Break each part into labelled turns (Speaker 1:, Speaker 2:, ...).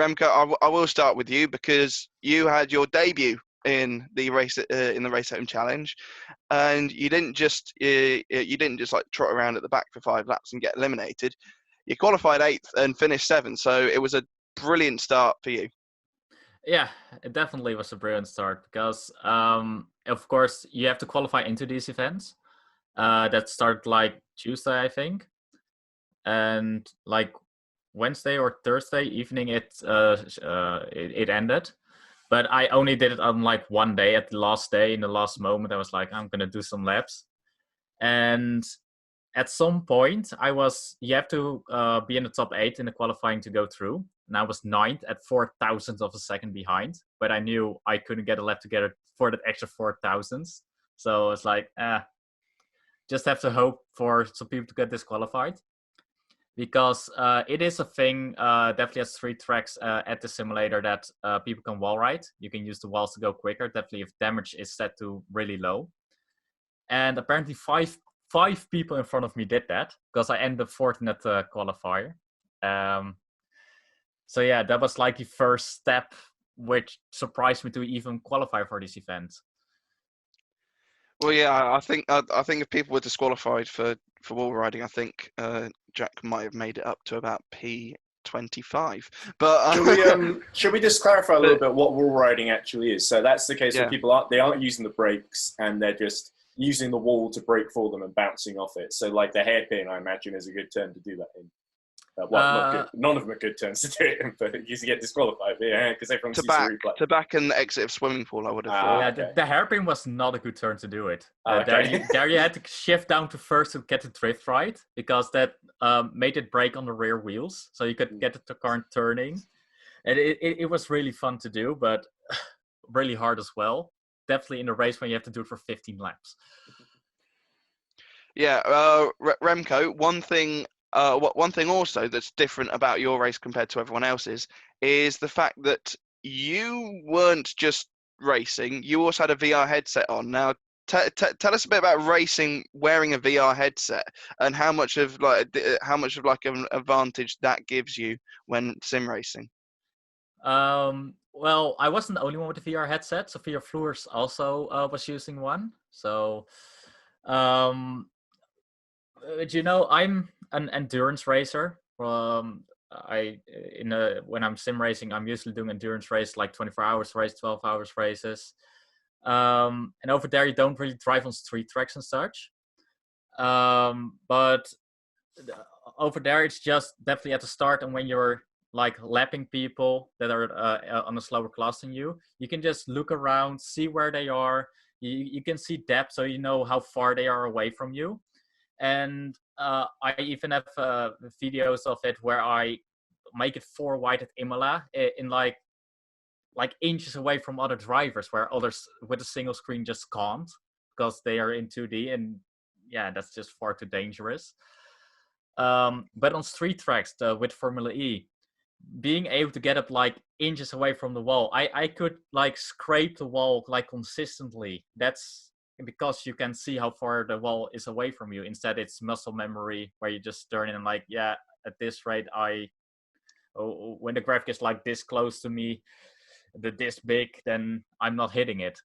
Speaker 1: Remco, I will start with you because you had your debut in the race home challenge, and you didn't just like trot around at the back for 5 laps and get eliminated. You qualified 8th and finished 7th, so it was a brilliant start for you.
Speaker 2: Yeah, it definitely was a brilliant start because, of course, you have to qualify into these events. That started like Tuesday, I think, and like Wednesday or Thursday evening, it ended. But I only did it on like one day, at the last day, in the last moment. I was like, I'm gonna do some laps, and at some point, you have to be in the top 8 in the qualifying to go through. And I was 9th at 4,000th of a second behind. But I knew I couldn't get a lap together for that extra 4,000th. So it's like, just have to hope for some people to get disqualified. Because it is a thing, definitely has 3 tracks at the simulator that people can wall ride. You can use the walls to go quicker, definitely if damage is set to really low. And apparently 5 people in front of me did that because I ended up 4th in that qualifier. So yeah, that was like the first step, which surprised me to even qualify for this event.
Speaker 1: Well, yeah, I think if people were disqualified for wall riding, I think Jack might have made it up to about P25. But
Speaker 3: should we just clarify a little bit what wall riding actually is? So that's the case where people aren't using the brakes and they're just using the wall to brake for them and bouncing off it. So like the hairpin, I imagine, is a good turn to do that in. Not good. None of them are good turns to do it in, but you get disqualified. Yeah, because everyone sees the replay.
Speaker 1: To back and exit of swimming pool, I would have thought.
Speaker 2: Yeah, okay. The hairpin was not a good turn to do it.
Speaker 3: Okay.
Speaker 2: There you had to shift down to first to get the drift right, because that made it brake on the rear wheels, so you could get the car turning. And it was really fun to do, but really hard as well. Definitely in the race when you have to do it for 15 laps.
Speaker 1: Yeah, Remco, one thing also that's different about your race compared to everyone else's is the fact that you weren't just racing, you also had a VR headset on. Now, tell us a bit about racing wearing a VR headset and how much of an advantage that gives you when sim racing.
Speaker 2: Well, I wasn't the only one with a VR headset. Sophia Floers also was using one. So, I'm an endurance racer. When I'm sim racing, I'm usually doing endurance race, like 24 hours race, 12 hours races. And over there, you don't really drive on street tracks and such. But over there, it's just definitely at the start, and when you're like lapping people that are on a slower class than you can just look around, see where they are. You can see depth, so you know how far they are away from you. And I even have videos of it where I make it 4 wide at Imola in like inches away from other drivers, where others with a single screen just can't because they are in 2D, and yeah, that's just far too dangerous. But on street tracks with Formula E, being able to get up like inches away from the wall, I could like scrape the wall like consistently. That's because you can see how far the wall is away from you. Instead, it's muscle memory where you just turn in and like, yeah, at this rate, when the graphic is like this close to me, this big, then I'm not hitting it.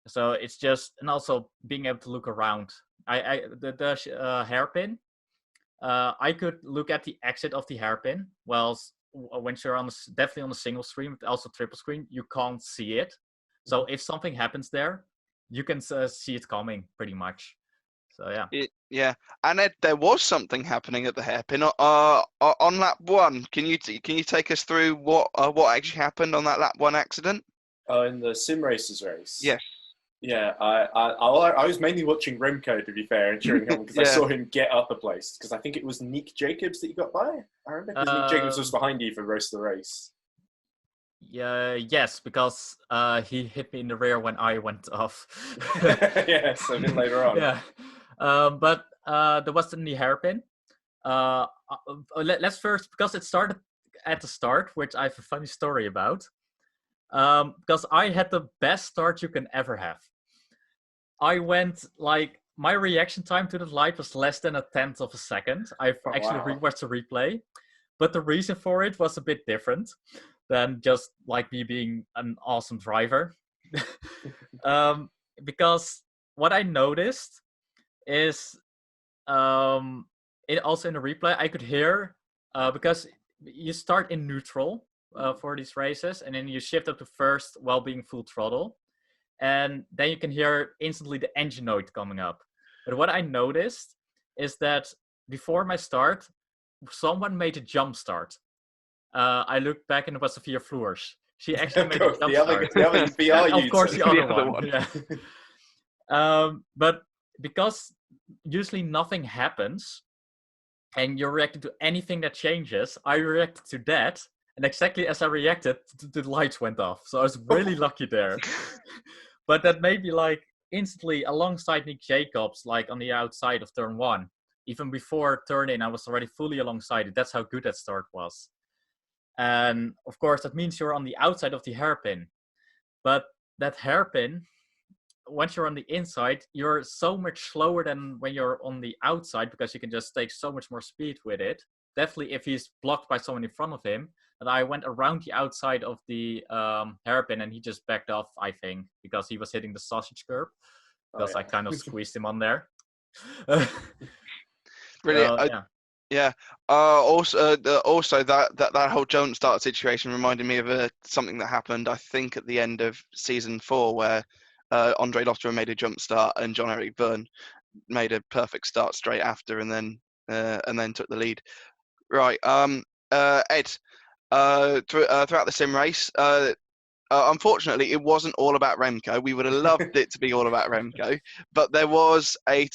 Speaker 2: So it's just, and also being able to look around. The hairpin, I could look at the exit of the hairpin. Well, when you're definitely on a single screen, but also triple screen, you can't see it. So if something happens there, you can see it coming pretty much. So yeah.
Speaker 1: Yeah, and Ed, there was something happening at the hairpin on lap 1. Can you take us through what actually happened on that lap 1 accident?
Speaker 3: In the sim racers race.
Speaker 1: Yes.
Speaker 3: Yeah, I was mainly watching Remco, to be fair, and cheering him because I saw him get up a place. Because I think it was Nick Jacobs that you got by. I remember because Nick Jacobs was behind you for most of the race.
Speaker 2: Yeah, yes, because he hit me in the rear when I went off.
Speaker 3: Yes, a bit later on.
Speaker 2: Yeah, but there wasn't the hairpin. Let's first, because it started at the start, which I have a funny story about. Because I had the best start you can ever have. I went like, my reaction time to the light was less than 1/10 of a second. I've actually rewatched the replay, but the reason for it was a bit different. than just like me being an awesome driver. Because what I noticed is it also in the replay I could hear because you start in neutral for these races, and then you shift up to first while being full throttle, and then you can hear instantly the engine note coming up. But what I noticed is that before my start, someone made a jump start. I looked back and it was Sophia Floors. She actually made a jump start.
Speaker 3: The other VR
Speaker 2: Of course, the
Speaker 3: user.
Speaker 2: other one. Yeah. But because usually nothing happens, and you're reacting to anything that changes, I reacted to that, and exactly as I reacted, the lights went off. So I was really lucky there. But that made me like instantly alongside Nick Jacobs, like on the outside of turn 1. Even before turn in, I was already fully alongside it. That's how good that start was. And of course, that means you're on the outside of the hairpin. But that hairpin, once you're on the inside, you're so much slower than when you're on the outside, because you can just take so much more speed with it. Definitely if he's blocked by someone in front of him. And I went around the outside of the hairpin, and he just backed off, I think, because he was hitting the sausage curb. Because I kind of squeezed him on there.
Speaker 1: Brilliant. Yeah. Also that whole jump start situation reminded me of something that happened, I think, at the end of season 4, where Andre Lotterer made a jump start and John-Eric Byrne made a perfect start straight after, and then took the lead. Right. Ed, throughout the sim race, unfortunately, it wasn't all about Remco. We would have loved it to be all about Remco, but there was a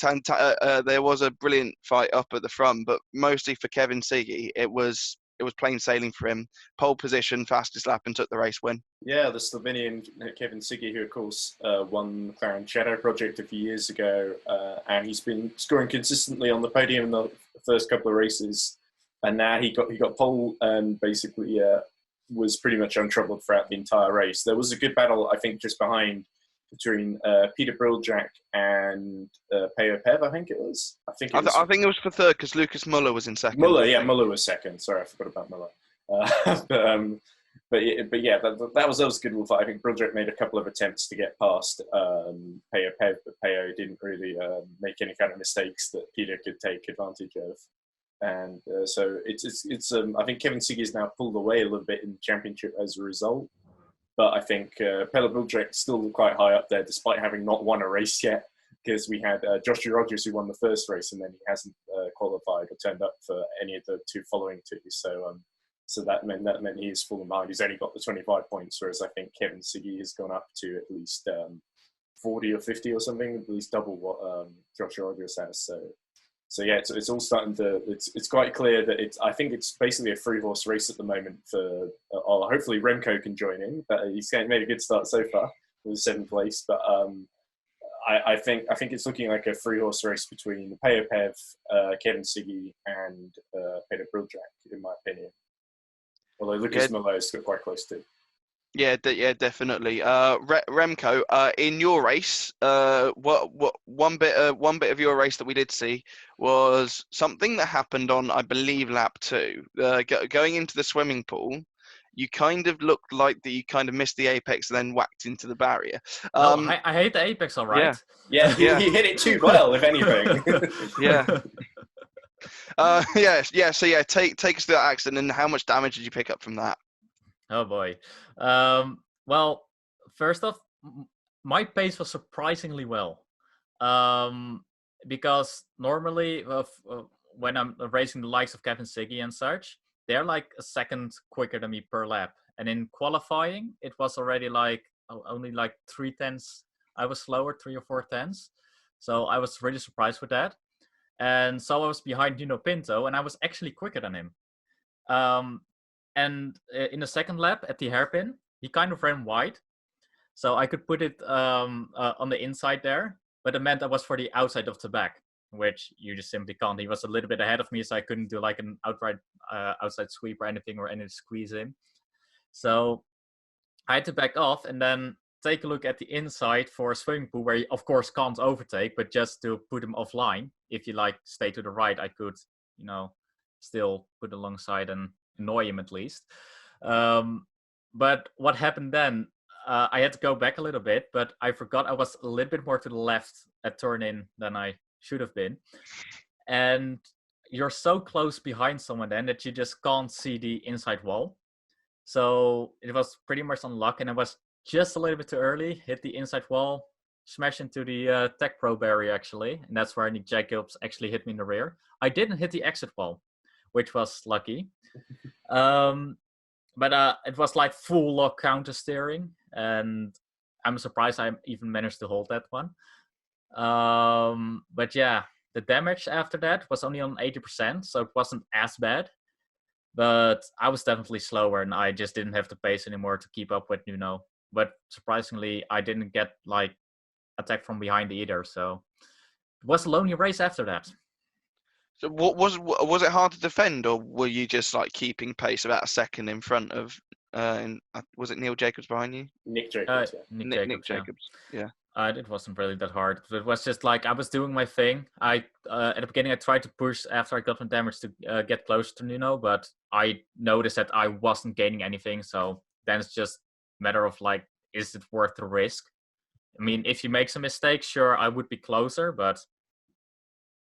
Speaker 1: brilliant fight up at the front. But mostly for Kevin Siggy, it was plain sailing for him. Pole position, fastest lap, and took the race win.
Speaker 3: Yeah, the Slovenian Kevin Siggy, who of course won McLaren Shadow Project a few years ago, and he's been scoring consistently on the podium in the first couple of races, and now he got pole and basically was pretty much untroubled throughout the entire race. There was a good battle, I think, just behind between Peter Briljak and Peo Pev, I think it was. I think it was
Speaker 1: for third because Lucas Muller was in second.
Speaker 3: Muller was second. Sorry, I forgot about Muller. But yeah, that was a good wolf. I think Briljak made a couple of attempts to get past Peo Pev, but Peo didn't really make any kind of mistakes that Peter could take advantage of. And so it's I think Kevin Siggy is now pulled away a little bit in the championship as a result. But I think Pelle Bildrek's still quite high up there, despite having not won a race yet, because we had Joshua Rogers, who won the first race, and then he hasn't qualified or turned up for any of the 2 following 2. So that meant he's fallen behind. He's only got the 25 points, whereas I think Kevin Siggy has gone up to at least 40 or 50 or something, at least double what Joshua Rogers has. So yeah, it's all starting to. It's quite clear that I think it's basically a 3-horse race at the moment. For hopefully Remco can join in. But he's made a good start so far with 7th place. But I think it's looking like a 3-horse race between Peo Pev, Kevin Siggy, and Peter Briljak, in my opinion. Although Lucas Muller is quite close too.
Speaker 1: Yeah, definitely. Remco, in your race, what one bit of your race that we did see was something that happened on, I believe, lap 2. Going into the swimming pool, you kind of looked like that you kind of missed the apex and then whacked into the barrier.
Speaker 2: I hate the apex, all right.
Speaker 3: Yeah. He hit it too well, if anything.
Speaker 1: Yeah. So take us through that accident, and how much damage did you pick up from that?
Speaker 2: Oh boy. Well, first off, my pace was surprisingly well. Because normally when I'm racing the likes of Kevin Siggy and such, they're like a second quicker than me per lap. And in qualifying, it was already like only like 3/10. I was slower, 3 or 4 tenths. So I was really surprised with that. And so I was behind Nuno Pinto, and I was actually quicker than him. And in the second lap at the hairpin, he kind of ran wide. So I could put it on the inside there, but it meant I was for the outside of the back, which you just simply can't. He was a little bit ahead of me, so I couldn't do like an outside sweep or anything, or any squeeze in. So I had to back off and then take a look at the inside for a swimming pool, where you of course can't overtake, but just to put him offline. If you like stay to the right, I could, still put alongside and annoy him at least. But what happened then? I had to go back a little bit, but I forgot I was a little bit more to the left at turn in than I should have been. And you're so close behind someone then that you just can't see the inside wall. So it was pretty much on luck, and I was just a little bit too early, hit the inside wall, smashed into the tech pro barrier actually, and that's where Nick Jacobs actually hit me in the rear. I didn't hit the exit wall, which was lucky. But it was like full lock counter steering, and I'm surprised I even managed to hold that one. But yeah, the damage after that was only on 80%, so it wasn't as bad. But I was definitely slower, and I just didn't have the pace anymore to keep up with Nuno. But surprisingly, I didn't get like attacked from behind either, so it was a lonely race after that.
Speaker 1: So what was it hard to defend, or were you just like keeping pace about a second in front of? Was it Neil Jacobs behind you?
Speaker 3: Nick Jacobs.
Speaker 1: Nick Jacobs. Yeah.
Speaker 2: It wasn't really that hard. It was just like I was doing my thing. I at the beginning I tried to push after I got some damage to get closer to Nuno, but I noticed that I wasn't gaining anything. So then it's just a matter of like, is it worth the risk? I mean, if you make some mistakes, sure, I would be closer, but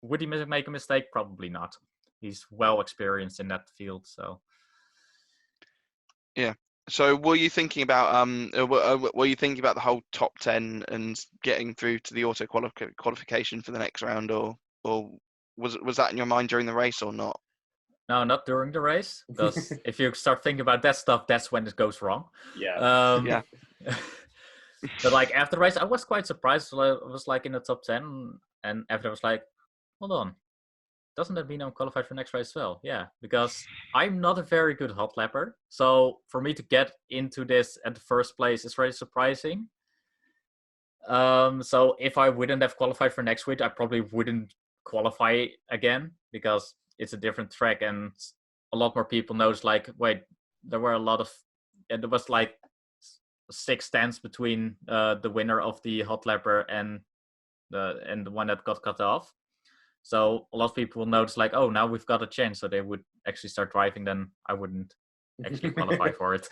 Speaker 2: would he make a mistake? Probably not. He's well experienced in that field, so.
Speaker 1: Yeah. So were you thinking about were you thinking about the whole top 10 and getting through to the auto qualification for the next round, or was that in your mind during the race or not?
Speaker 2: No, not during the race, because if you start thinking about that stuff, that's when it goes wrong.
Speaker 3: Yeah.
Speaker 1: Yeah.
Speaker 2: But like after the race, I was quite surprised. I was like in the top 10, and after I was like, hold on, doesn't that mean I'm qualified for next race as well? Yeah, because I'm not a very good hot lapper. So for me to get into this at the first place is very surprising. So if I wouldn't have qualified for next week, I probably wouldn't qualify again because it's a different track and a lot more people noticed like, wait, there were a lot of, there was like 6 stands between the winner of the hot lapper and the one that got cut off. So a lot of people will notice like, oh, now we've got a chance. So they would actually start driving, then I wouldn't actually qualify for it.